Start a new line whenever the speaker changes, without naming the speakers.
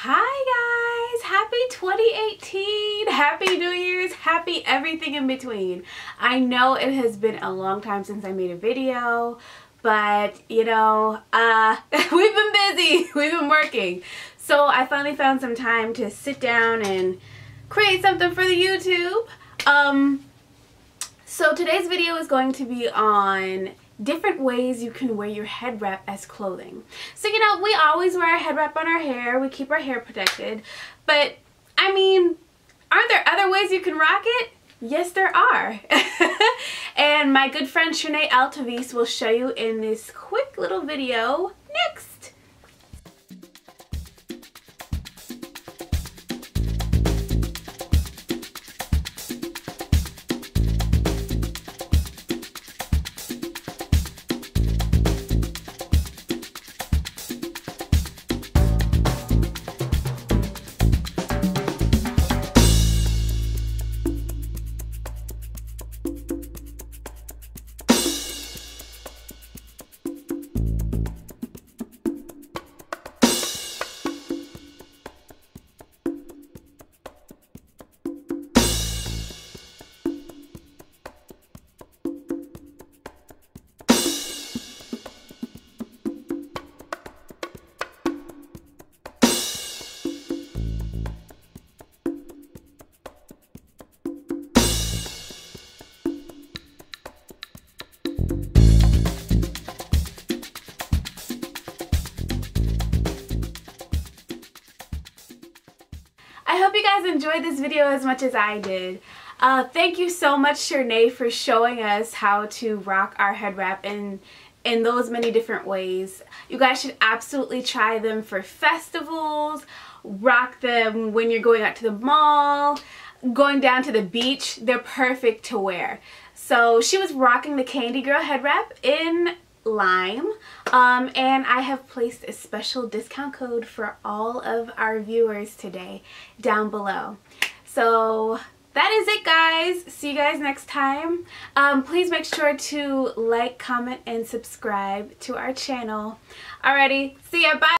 Hi guys, happy 2018, happy New Year's, happy everything in between. I know it has been a long time since I made a video, but you know, we've been busy, we've been working. So I finally found some time to sit down and create something for the YouTube. So today's video is going to be on different ways you can wear your head wrap as clothing. So you know, we always wear a head wrap on our hair, we keep our hair protected, but I mean, aren't there other ways you can rock it? Yes, there are. And my good friend Chernè Altovise will show you in this quick little video next. I hope you guys enjoyed this video as much as I did. Thank you so much, Chernè, for showing us how to rock our head wrap in those many different ways. You guys should absolutely try them for festivals, rock them when you're going out to the mall, going down to the beach. They're perfect to wear. So she was rocking the Candy Girl head wrap in lime, and I have placed a special discount code for all of our viewers today down below. So that is it, guys. See you guys next time. Please make sure to like, comment, and subscribe to our channel. Alrighty, see ya, bye.